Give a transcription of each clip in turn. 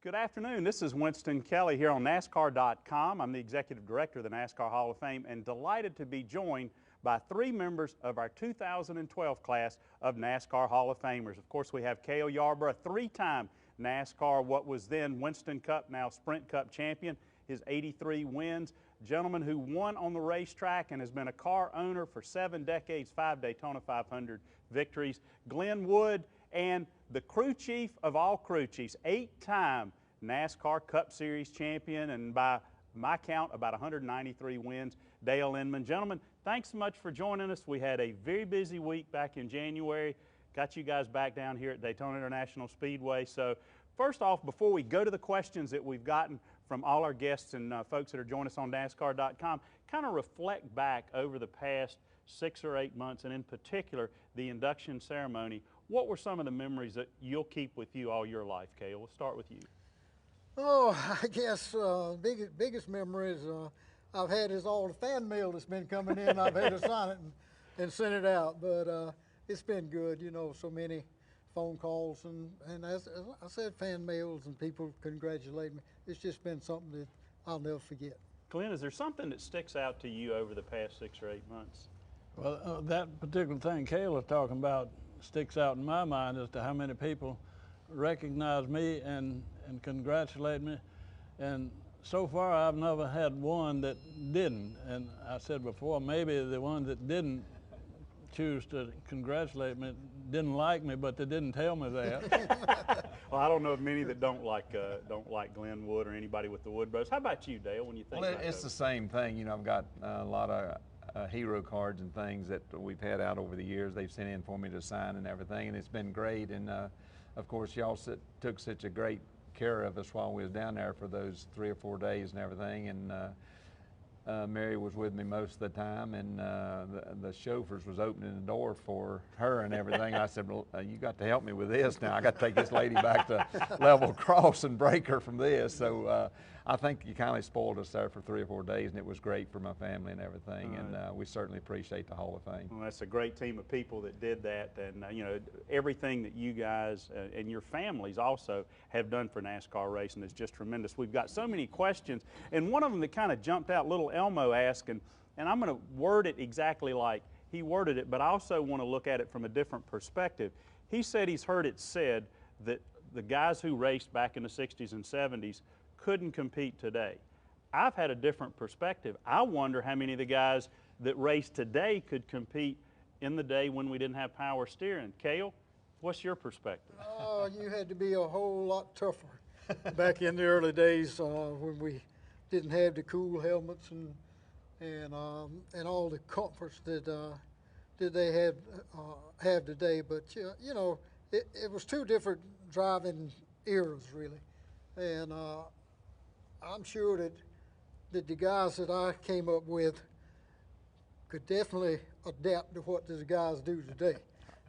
Good afternoon. This is Winston Kelly here on NASCAR.com. I'm the Executive Director of the NASCAR Hall of Fame and delighted to be joined by three members of our 2012 class of NASCAR Hall of Famers. Of course, we have Cale Yarborough, three-time NASCAR, what was then Winston Cup, now Sprint Cup champion, his 83 wins. Gentleman who won on the racetrack and has been a car owner for 7 decades, 5 Daytona 500 victories. Glen and the crew chief of all crew chiefs, 8-time NASCAR Cup Series champion, and by my count, about 193 wins, Dale Inman. Gentlemen, thanks so much for joining us. We had a very busy week back in January. Got you guys back down here at Daytona International Speedway. So first off, before we go to the questions that we've gotten from all our guests and folks that are joining us on NASCAR.com, kind of reflect back over the past 6 or 8 months, and in particular, the induction ceremony. What were some of the memories that you'll keep with you all your life, Cale? We'll start with you. Oh, I guess biggest memories I've had is all the fan mail that's been coming in. I've had to sign it and send it out, but it's been good. You know, so many phone calls and as I said, fan mails and people congratulate me. It's just been something that I'll never forget. Glen, is there something that sticks out to you over the past 6 or 8 months? Well, that particular thing Cale was talking about sticks out in my mind as to how many people recognize me and congratulate me. And so far, I've never had one that didn't. And I said before, maybe the ones that didn't choose to congratulate me didn't like me, but they didn't tell me that. Well, I don't know of many that don't like Glen Wood or anybody with the Wood Brothers. How about you, Dale, when you think well, about it's the same thing. You know, I've got a lot of hero cards and things that we've had out over the years. They've sent in for me to sign and everything, and it's been great. And of course, y'all took such a great care of us while we was down there for those 3 or 4 days and everything. And Mary was with me most of the time, and the chauffeurs was opening the door for her and everything. I said, well, you got to help me with this now. I got to take this lady back to level cross and break her from this. So I think you kind of spoiled us there for 3 or 4 days, and it was great for my family and everything. And we certainly appreciate the Hall of Fame. Well, that's a great team of people that did that, and you know, everything that you guys and your families also have done for NASCAR racing is just tremendous. We've got so many questions, and one of them that kind of jumped out, little Elmo asked, and I'm going to word it exactly like he worded it, but I also want to look at it from a different perspective. He said he's heard it said that the guys who raced back in the 60s and 70s couldn't compete today. I've had a different perspective. I wonder how many of the guys that race today could compete in the day when we didn't have power steering. Cale, what's your perspective? Oh, you had to be a whole lot tougher back in the early days when we didn't have the cool helmets and all the comforts that they have today. But you know, it was 2 different driving eras really, and I'm sure that the guys that I came up with could definitely adapt to what these guys do today.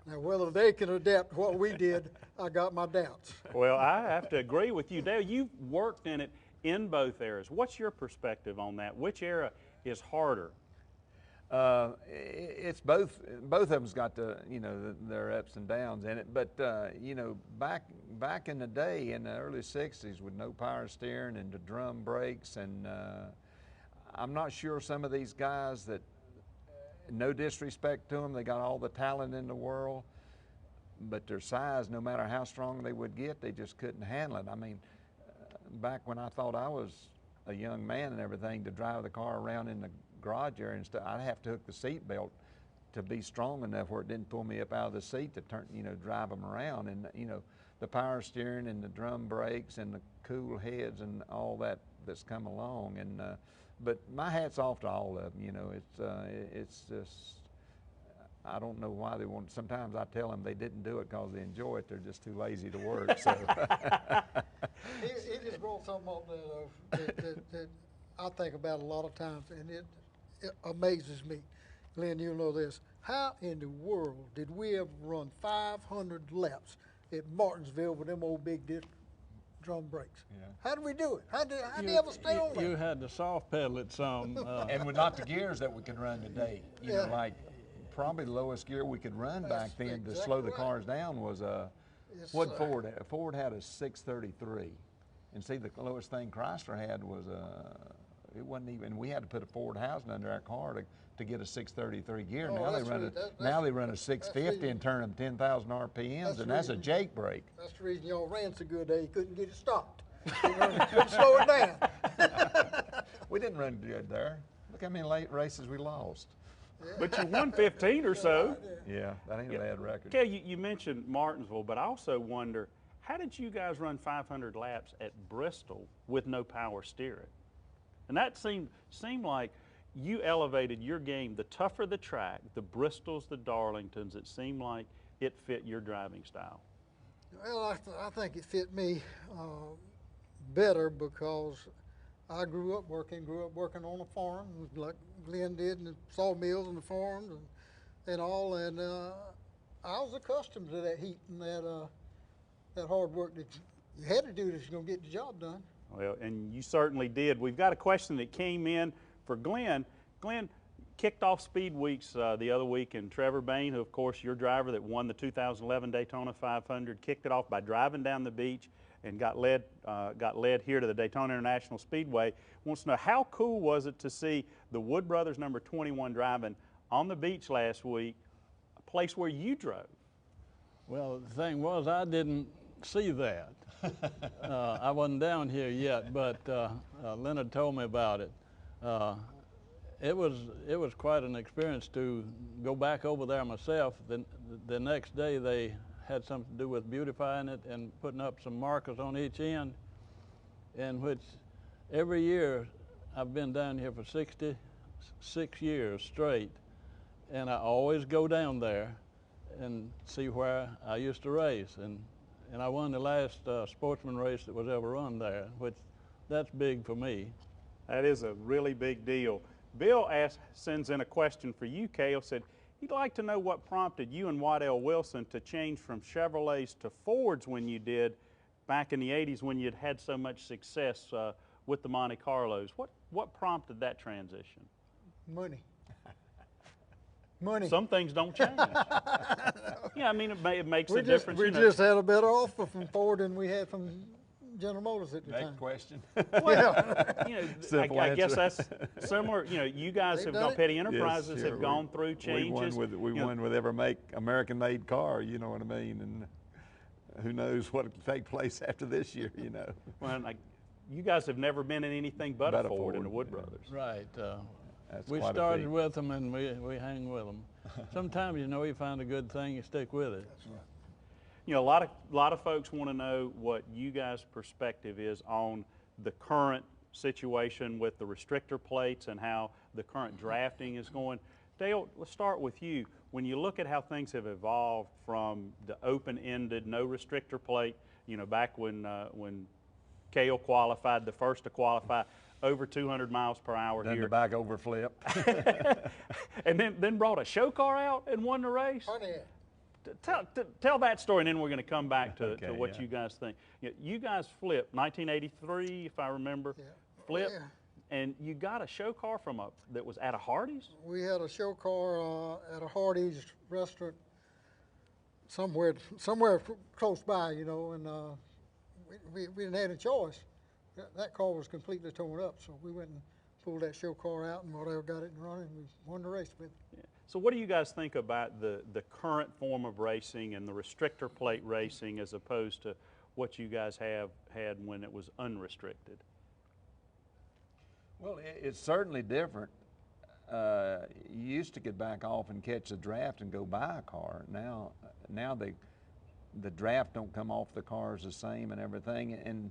Now, whether they can adapt to what we did, I got my doubts. Well, I have to agree with you, Dale. You've worked in it in both eras. What's your perspective on that? Which era is harder? It's both of them's got their ups and downs in it, but you know, back in the day in the early 60s with no power steering and the drum brakes, and I'm not sure some of these guys that, no disrespect to them, they got all the talent in the world, but their size, no matter how strong they would get, they just couldn't handle it. I mean, back when I thought I was a young man and everything, to drive the car around in the garage area and stuff, I'd have to hook the seat belt to be strong enough where it didn't pull me up out of the seat to turn, drive them around. And you know, the power steering and the drum brakes and the cool heads and all that's come along. And but my hat's off to all of them. You know, it's just, I don't know why they want. Sometimes I tell them they didn't do it because they enjoy it. They're just too lazy to work. So he just brought something up there that I think about a lot of times, and it amazes me. Glen, you know this. How in the world did we ever run 500 laps at Martinsville with them old big drum brakes? Yeah. How did we do it? How did you ever stay on that? You had to soft pedal it some. And with not the gears that we can run today. You know, like probably the lowest gear we could run back then to slow the cars down was a, what Ford had? Ford had a 633. And see, the lowest thing Chrysler had was it wasn't even. We had to put a Ford housing under our car to get a 633 gear. Oh, Now they run a 650 and turn them 10,000 RPMs, and that's a Jake brake. That's the reason y'all ran so good. They couldn't get it stopped. Couldn't slow it down. We didn't run good there. Look how many late races we lost. But you won 15 or so. Yeah, that ain't a bad record. Cale, you mentioned Martinsville, but I also wonder, how did you guys run 500 laps at Bristol with no power steering? And that seemed like you elevated your game. The tougher the track, the Bristols, the Darlingtons, it seemed like it fit your driving style. Well, I think it fit me better because I grew up working on a farm like Glen did, and the sawmills and the farms and all, and I was accustomed to that heat and that hard work that you had to do if you're going to get the job done. Well, and you certainly did. We've got a question that came in for Glen. Glen, kicked off Speed Weeks the other week, and Trevor Bain, who of course your driver that won the 2011 Daytona 500, kicked it off by driving down the beach and got led here to the Daytona International Speedway. Wants to know, how cool was it to see the Wood Brothers number 21 driving on the beach last week, a place where you drove? Well, the thing was, I didn't see that. I wasn't down here yet, but Leonard told me about it. It was quite an experience to go back over there myself. The next day they had something to do with beautifying it and putting up some markers on each end, in which every year I've been down here for 66 years straight, and I always go down there and see where I used to race. And I won the last sportsman race that was ever run there, which that's big for me. That is a really big deal. Bill sends in a question for you, Cale. Said he'd like to know what prompted you and Waddell Wilson to change from Chevrolets to Fords when you did back in the 80s, when you'd had so much success with the Monte Carlos. What prompted that transition? Money. Money. Some things don't change. Yeah, I mean, it makes a difference. We just had a better offer from Ford than we had from General Motors at the time. Next question. Well, you know, I guess answer. that's similar. You know, you guys have gone, Petty Enterprises have gone through changes. We won with every American-made car, you know what I mean? And who knows what will take place after this year, you know. Well, you guys have never been in anything but a Ford in the Wood Brothers. Right. That's We started with them, and we hang with them. Sometimes, you know, you find a good thing, you stick with it. That's right. You know, a lot of folks want to know what you guys' perspective is on the current situation with the restrictor plates and how the current drafting is going. Dale, let's start with you. When you look at how things have evolved from the open-ended, no restrictor plate, you know, back when Cale qualified, the first to qualify, over 200 miles per hour then here. the back over flip. And then brought a show car out and won the race. Tell that story, and then we're going to come back to what you guys think. You guys flipped 1983, if I remember. Yeah. Flipped, Yeah. and you got a show car that was at a Hardee's. We had a show car at a Hardee's restaurant somewhere close by, you know, and we didn't have any choice. That car was completely torn up, so we went and pulled that show car out, and Waddell got it and running, and we won the race with it. Yeah. So what do you guys think about the current form of racing and the restrictor plate racing as opposed to what you guys had when it was unrestricted? Well, it's certainly different. You used to get back off and catch a draft and go buy a car. Now the draft don't come off the cars the same and everything. And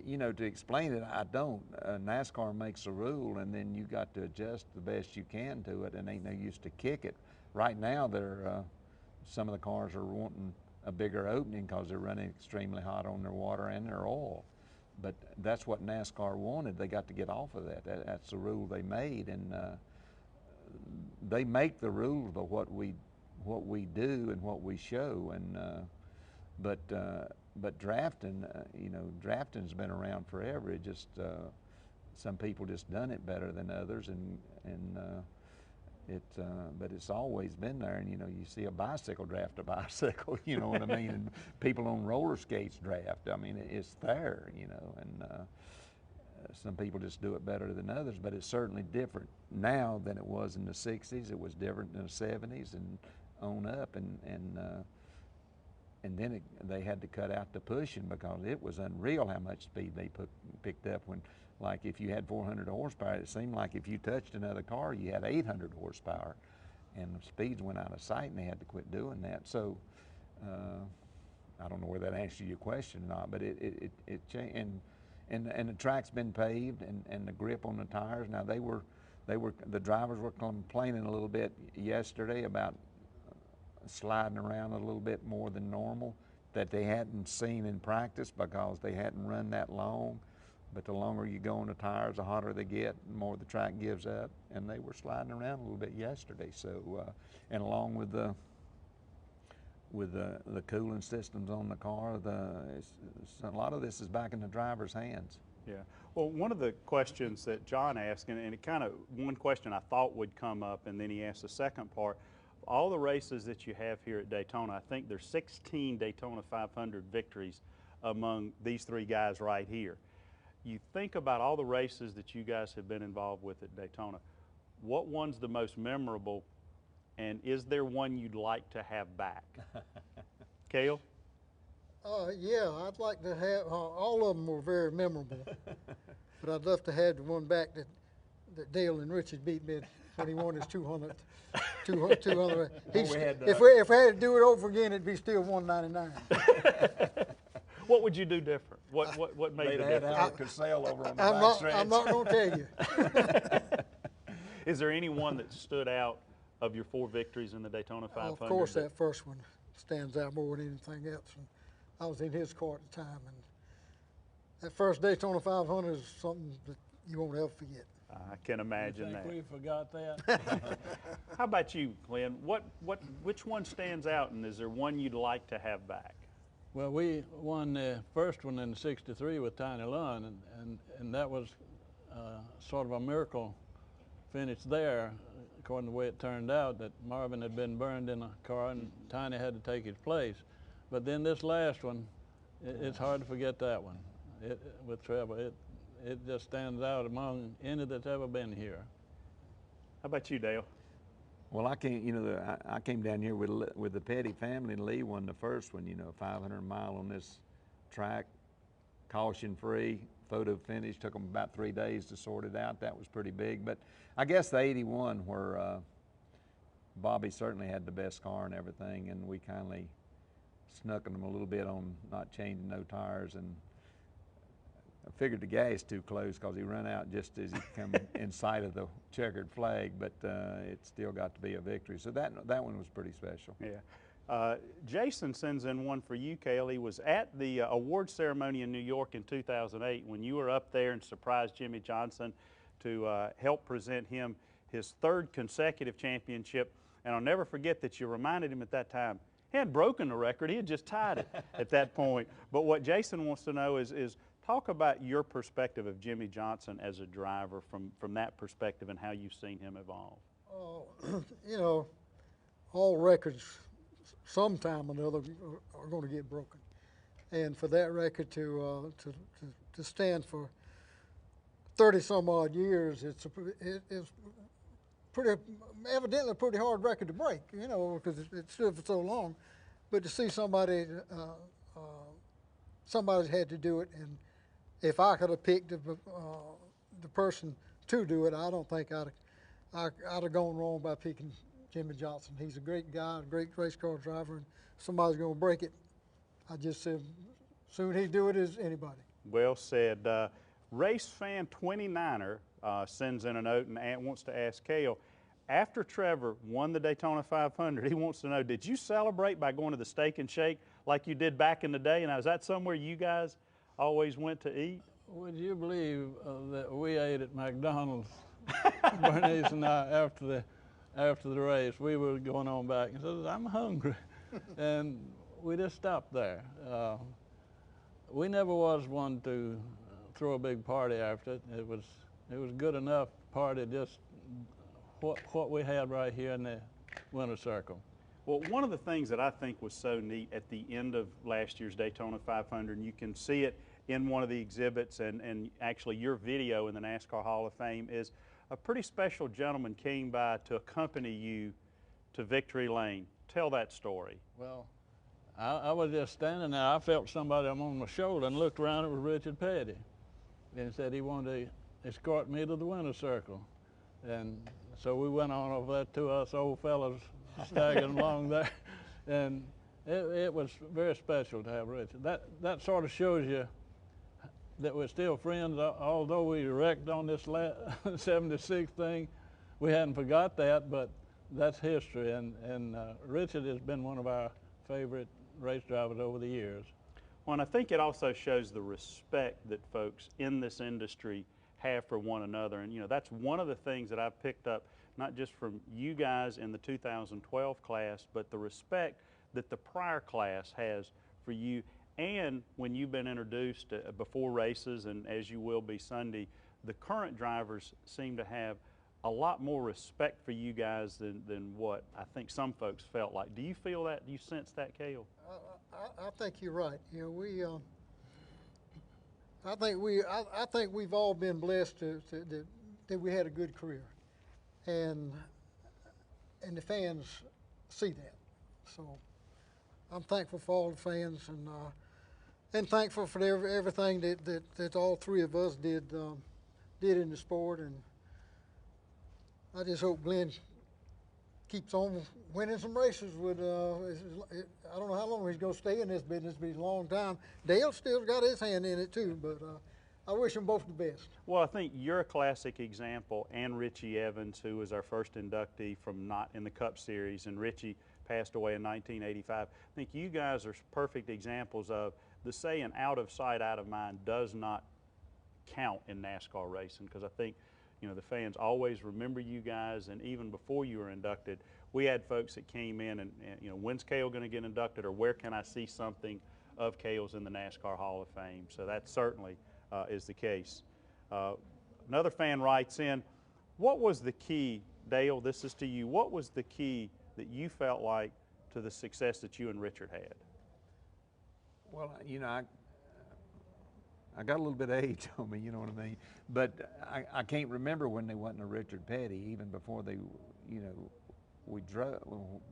you know, to explain it, I don't. NASCAR makes a rule, and then you got to adjust the best you can to it, and ain't no use to kick it. Right now, some of the cars are wanting a bigger opening because they're running extremely hot on their water and their oil. But that's what NASCAR wanted. They got to get off of that. That's the rule they made, and they make the rules of what we do and what we show. And but drafting, you know, drafting's been around forever. It just some people just done it better than others, and But it's always been there, and you know, you see a bicycle draft a bicycle, you know what I mean, and people on roller skates draft. I mean, it's there, you know, and some people just do it better than others, but it's certainly different now than it was in the 60s. It was different in the 70s and on up, and then they had to cut out the pushing because it was unreal how much speed they picked up when. Like if you had 400 horsepower, it seemed like if you touched another car, you had 800 horsepower, and the speeds went out of sight, and they had to quit doing that. So I don't know whether that answers your question or not, but it changed. And the track's been paved, and the grip on the tires. Now the drivers were complaining a little bit yesterday about sliding around a little bit more than normal that they hadn't seen in practice because they hadn't run that long. But the longer you go on the tires, the hotter they get, the more the track gives up. And they were sliding around a little bit yesterday. So, and along with the cooling systems on the car, a lot of this is back in the driver's hands. Yeah. Well, one of the questions that John asked, and it kind of, one question I thought would come up, and then he asked the second part. All the races that you have here at Daytona, I think there's 16 Daytona 500 victories among these three guys right here. You think about all the races that you guys have been involved with at Daytona, what one's the most memorable, and is there one you'd like to have back? Cale? Yeah, I'd like to have, all of them were very memorable, but I'd love to have the one back that Dale and Richie beat me when he won his 200th. If we had to do it over again, it'd be still 199. What would you do different? What made the difference? Howard Cosell over on the backstretch. I'm not going to tell you. Is there any one that stood out of your 4 victories in the Daytona 500? Of course, that first one stands out more than anything else. And I was in his car at the time, and that first Daytona 500 is something that you won't ever forget. I can imagine that. We forgot that. How about you, Glen? Which one stands out, and is there one you'd like to have back? Well, we won the first one in '63 with Tiny Lund, and that was sort of a miracle finish there, according to the way it turned out, that Marvin had been burned in a car and Tiny had to take his place. But then this last one, it's hard to forget that one. With Trevor, it just stands out among any that's ever been here. How about you, Dale? Well, I came down here with the Petty family, and Lee won the first one. 500 mile on this track, caution-free, photo finish. Took them about 3 days to sort it out. That was pretty big. But I guess the '81, where Bobby certainly had the best car and everything, and we kindly snuck him a little bit on not changing no tires, and I figured the gas too close because he ran out just as he come in sight of the checkered flag, but it still got to be a victory. So that one was pretty special. Yeah. Jason sends in one for you, Cale. He was at the award ceremony in New York in 2008 when you were up there and surprised Jimmie Johnson to help present him his 3rd consecutive championship. And I'll never forget that you reminded him at that time he hadn't broken the record, he had just tied it at that point. But what Jason wants to know is talk about your perspective of Jimmie Johnson as a driver from that perspective and how you've seen him evolve. Oh, all records sometime or another are going to get broken. And for that record to stand for 30-some odd years, it's evidently a pretty hard record to break, because it stood for so long. But to see somebody's had to do it, and if I could have picked the person to do it, I don't think I'd have gone wrong by picking Jimmie Johnson. He's a great guy, a great race car driver, and somebody's going to break it. I just said, soon he'd do it as anybody. Well said. Race fan 29er sends in a note and wants to ask Cale, after Trevor won the Daytona 500, he wants to know, did you celebrate by going to the Steak and Shake like you did back in the day? Now, is that somewhere you guys always went to eat? Would you believe that we ate at McDonald's, Bernice and I, after the race? We were going on back and said, I'm hungry. And we just stopped there. We never was one to throw a big party after it. It was good enough party just what we had right here in the winter circle. Well, one of the things that I think was so neat at the end of last year's Daytona 500, and you can see it in one of the exhibits, and actually your video in the NASCAR Hall of Fame, is a pretty special gentleman came by to accompany you to victory lane. Tell that story. Well, I was just standing there. I felt somebody on my shoulder and looked around. It was Richard Petty. And he said he wanted to escort me to the winter circle. And so we went on over there, to us old fellas staggering along there. And it was very special to have Richard. That sort of shows you that we're still friends. Although we wrecked on this 76 thing, we hadn't forgot that, but that's history. And Richard has been one of our favorite race drivers over the years. Well, and I think it also shows the respect that folks in this industry have for one another. And, you know, that's one of the things that I've picked up, not just from you guys in the 2012 class, but the respect that the prior class has for you. And when you've been introduced before races, and as you will be Sunday, the current drivers seem to have a lot more respect for you guys than what I think some folks felt like. Do you feel that? Do you sense that, Cale? I think you're right. You know, I think we've all been blessed that we had a good career, and the fans see that. So I'm thankful for all the fans, and thankful for everything that all three of us did in the sport. And I just hope Glen keeps on winning some races with, I don't know how long he's going to stay in this business, but it's a long time. Dale still got his hand in it too, but I wish them both the best. Well, I think you're a classic example, and Richie Evans, who was our first inductee from not in the Cup Series, and Richie passed away in 1985. I think you guys are perfect examples of the saying, out of sight, out of mind, does not count in NASCAR racing, because I think, you know, the fans always remember you guys. And even before you were inducted, we had folks that came in and you know, when's Cale going to get inducted, or where can I see something of Cale's in the NASCAR Hall of Fame? So that certainly is the case. Another fan writes in, what was the key, Dale, this is to you, what was the key that you felt like to the success that you and Richard had? Well, you know, I got a little bit of age on me, you know what I mean? But I can't remember when they wasn't a Richard Petty, even before they, you know,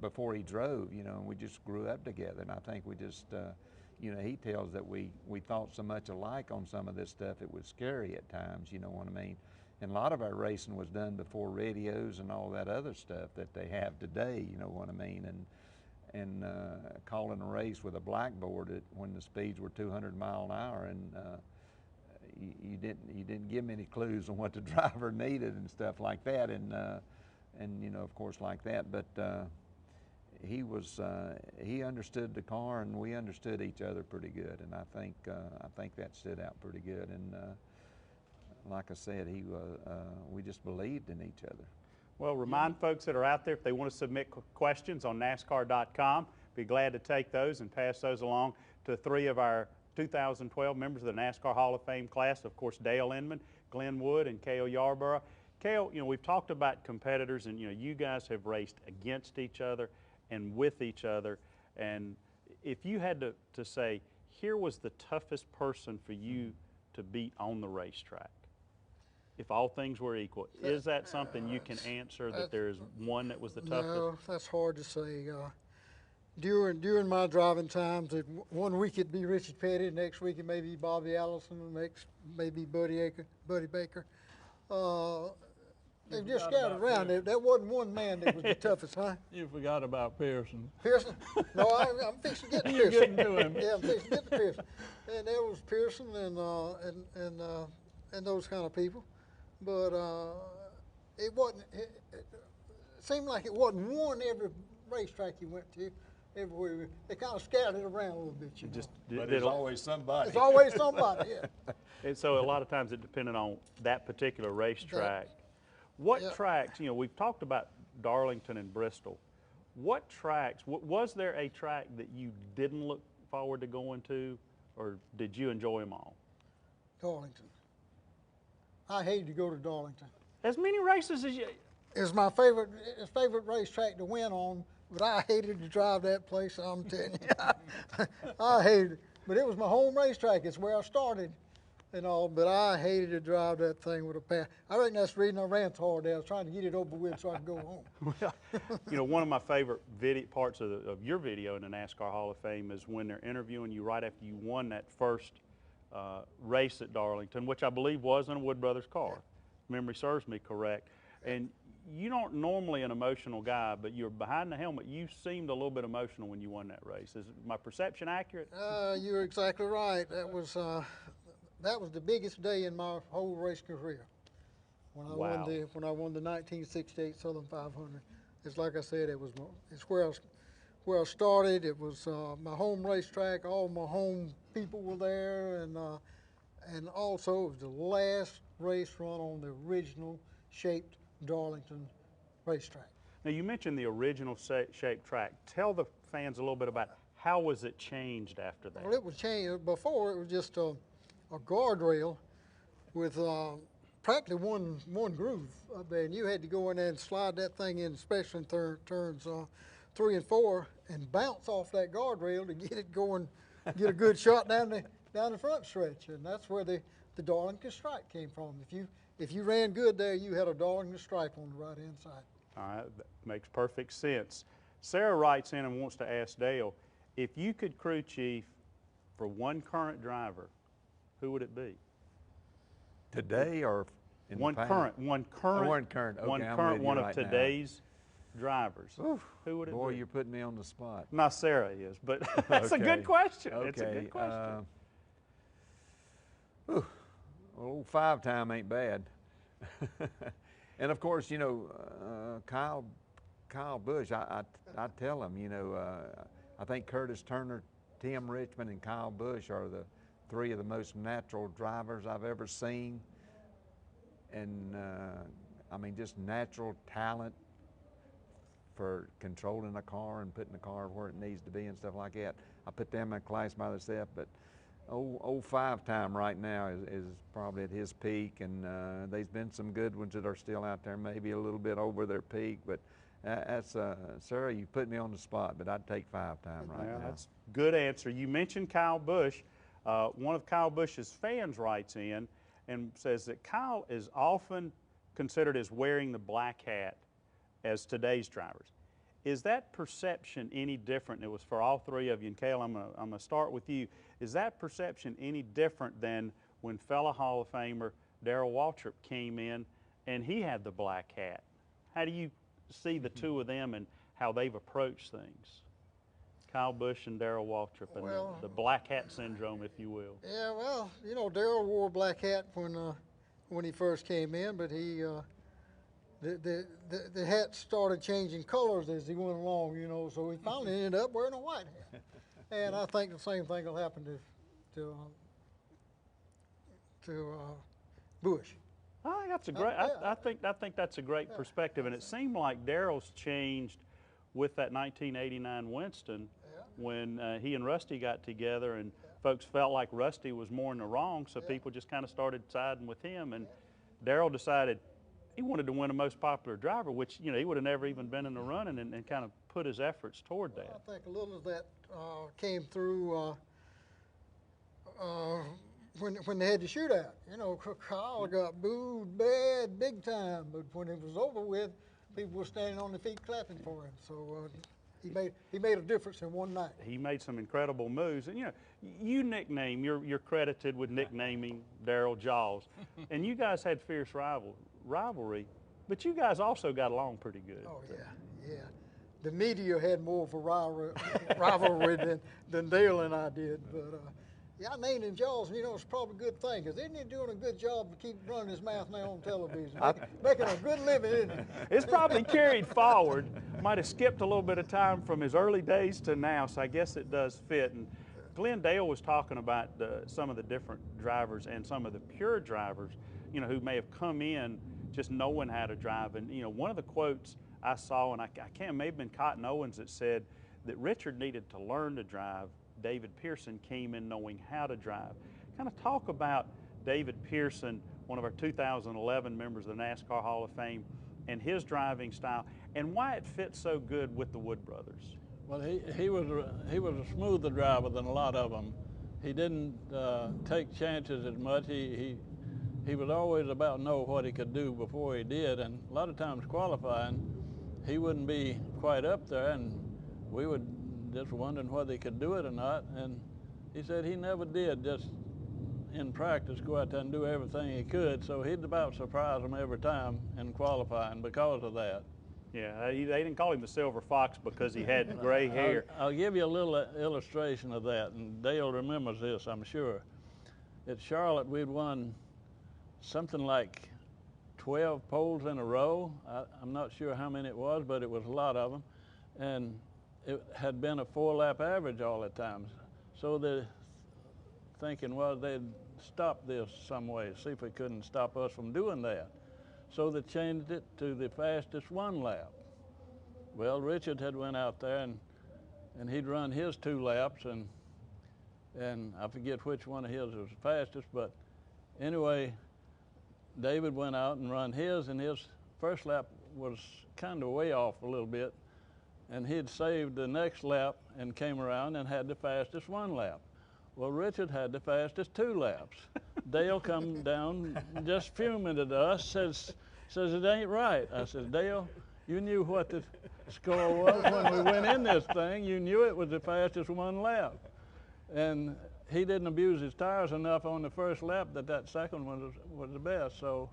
before he drove, you know, and we just grew up together. And I think we just, you know, he tells that we thought so much alike on some of this stuff, it was scary at times, you know what I mean? And a lot of our racing was done before radios and all that other stuff that they have today, you know what I mean? And calling a race with a blackboard when the speeds were 200 miles an hour, and you didn't give me any clues on what the driver needed and stuff like that, and you know, of course, like that. But he understood the car, and we understood each other pretty good, and I think that stood out pretty good. And like I said, we just believed in each other. Well, remind folks that are out there, if they want to submit questions on NASCAR.com, be glad to take those and pass those along to three of our 2012 members of the NASCAR Hall of Fame class. Of course, Dale Inman, Glen Wood, and Cale Yarborough. Cale, you know, we've talked about competitors, and you know, you guys have raced against each other and with each other. And if you had to say, here was the toughest person for you to beat on the racetrack, if all things were equal, is that something you can answer, that there is one that was the toughest? No, that's hard to say. During my driving times, one week it'd be Richard Petty, next week it may be Bobby Allison, the next maybe Buddy Baker. They've just scattered around. There wasn't one man that was the toughest, huh? You forgot about Pearson. Pearson? No, I'm fixing to get to You're Pearson. getting to him. Yeah, I'm fixing to get to Pearson. And there was Pearson and those kind of people. But it wasn't. It seemed like it wasn't one every racetrack you went to. Everywhere they kind of scattered it around a little bit. You know. But there's always somebody. There's always somebody. Yeah. And so a lot of times it depended on that particular racetrack. What tracks? You know, we've talked about Darlington and Bristol. What tracks? Was there a track that you didn't look forward to going to, or did you enjoy them all? Darlington. I hated to go to Darlington. As many races as you. It's my favorite racetrack to win on, but I hated to drive that place. I'm telling you, I hated it. But it was my home racetrack. It's where I started, and all. But I hated to drive that thing with a pass. I reckon that's the reason I ran so hard there. I was trying to get it over with so I could go home. Well, you know, one of my favorite parts of your video in the NASCAR Hall of Fame is when they're interviewing you right after you won that first race at Darlington, which I believe was in a Wood Brothers car. Memory serves me correct. And you aren't normally an emotional guy, but you're behind the helmet. You seemed a little bit emotional when you won that race. Is my perception accurate? You're exactly right. That was the biggest day in my whole race career. When I Wow. won the 1968 Southern 500. It's like I said, it's where I started. It was my home racetrack. All my home people were there, and also it was the last race run on the original shaped Darlington racetrack. Now, you mentioned the original shaped track. Tell the fans a little bit about how was it changed after that? Well, it was changed. Before, it was just a guardrail with practically one groove up there, and you had to go in there and slide that thing in, especially in turns 3 and 4, and bounce off that guardrail to get it going, get a good shot down the front stretch, and that's where the Darlington stripe came from. If you ran good there, you had a Darlington stripe on the right-hand side. All right, that makes perfect sense. Sarah writes in and wants to ask Dale, if you could crew chief for one current driver, who would it be? Today or in One the past? current. Oh, one current. Okay, one I'm current with you one of right now. today's drivers. Oof, Who would it boy, be? you're putting me on the spot. Not Sarah is, but that's a Okay. good question. Okay. It's a good question. Well, old 5-time ain't bad. And of course, you know, Kyle Busch, I tell him, you know, I think Curtis Turner, Tim Richmond, and Kyle Busch are the 3 of the most natural drivers I've ever seen. And I mean, just natural talent for controlling a car and putting the car where it needs to be and stuff like that. I put them in a class by themselves, but old 5-time right now is probably at his peak, and there's been some good ones that are still out there, maybe a little bit over their peak, but that's, Sarah, you put me on the spot, but I'd take 5-time right now. That's a good answer. You mentioned Kyle Busch. One of Kyle Busch's fans writes in and says that Kyle is often considered as wearing the black hat as today's drivers. Is that perception any different? It was for all 3 of you. And Cale, I'm gonna start with you. Is that perception any different than when fellow Hall of Famer Darrell Waltrip came in and he had the black hat? How do you see the 2 of them and how they've approached things? Kyle Busch and Darrell Waltrip, and Well, the black hat syndrome, if you will. Yeah, well, you know, Darrell wore a black hat when he first came in, but the hat started changing colors as he went along, you know, so he finally ended up wearing a white hat. And I think the same thing will happen to Busch. I think that's a great. I think that's a great perspective, and it seemed like Darrell's changed with that 1989 Winston when he and Rusty got together, and folks felt like Rusty was more in the wrong, so people just kind of started siding with him, and Darrell decided he wanted to win the most popular driver, which, you know, he would have never even been in the running, and kind of put his efforts toward that. I think a little of that came through when they had the shootout. You know, Kyle got booed bad, big time, but when it was over with, people were standing on their feet clapping for him. So he made a difference in one night. He made some incredible moves, and you know, you're credited with nicknaming Darrell Jaws, and you guys had fierce rivalry, but you guys also got along pretty good. Oh yeah. The media had more of a rivalry than Dale and I did, but yeah, I named him Jaws, and you know, it's probably a good thing, because isn't he doing a good job to keep running his mouth now on television, making a good living, isn't he? It's probably carried forward. Might have skipped a little bit of time from his early days to now, so I guess it does fit. And Glen Dale was talking about some of the different drivers and some of the pure drivers, you know, who may have come in just knowing how to drive. And, you know, one of the quotes I saw, and I can't, maybe been Cotton Owens, that said that Richard needed to learn to drive. David Pearson came in knowing how to drive. Kind of talk about David Pearson, one of our 2011 members of the NASCAR Hall of Fame, and his driving style, and why it fits so good with the Wood brothers. Well, he was a smoother driver than a lot of them. He didn't take chances as much. He was always about know what he could do before he did, and a lot of times qualifying, he wouldn't be quite up there, and we would just wondering whether he could do it or not. And he said he never did just in practice go out there and do everything he could, so he'd about surprise them every time in qualifying because of that. Yeah, they didn't call him the Silver Fox because he had gray hair. I'll give you a little illustration of that, and Dale remembers this, I'm sure. At Charlotte, we'd won something like 12 poles in a row. I'm not sure how many it was, but it was a lot of them. And it had been a 4-lap average all the time. So the thinking was they'd stop this some way, see if we couldn't stop us from doing that. So they changed it to the fastest 1 lap. Well, Richard had went out there and he'd run his 2 laps, and I forget which one of his was the fastest, but anyway, David went out and run his, and his first lap was kind of way off a little bit, and he'd saved the next lap and came around and had the fastest 1 lap. Well, Richard had the fastest 2 laps. Dale come down just fuming at us, says it ain't right. I said, Dale, you knew what the score was when we went in this thing. You knew it was the fastest 1 lap. And he didn't abuse his tires enough on the first lap that second one was the best. So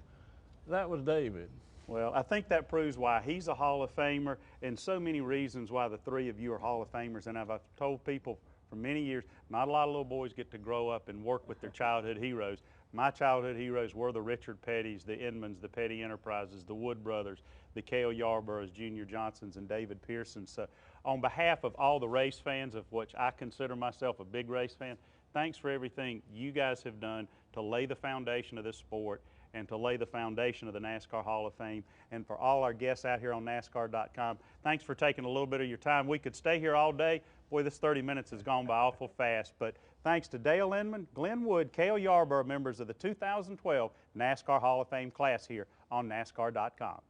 that was David. Well, I think that proves why he's a Hall of Famer, and so many reasons why the 3 of you are Hall of Famers. And I've told people for many years, not a lot of little boys get to grow up and work with their childhood heroes. My childhood heroes were the Richard Pettys, the Inmans, the Petty Enterprises, the Wood brothers, the Cale Yarboroughs, Junior Johnsons, and David Pearson. So on behalf of all the race fans, of which I consider myself a big race fan, thanks for everything you guys have done to lay the foundation of this sport and to lay the foundation of the NASCAR Hall of Fame. And for all our guests out here on NASCAR.com, thanks for taking a little bit of your time. We could stay here all day. Boy, this 30 minutes has gone by awful fast. But thanks to Dale Inman, Glen Wood, Cale Yarborough, members of the 2012 NASCAR Hall of Fame class here on NASCAR.com.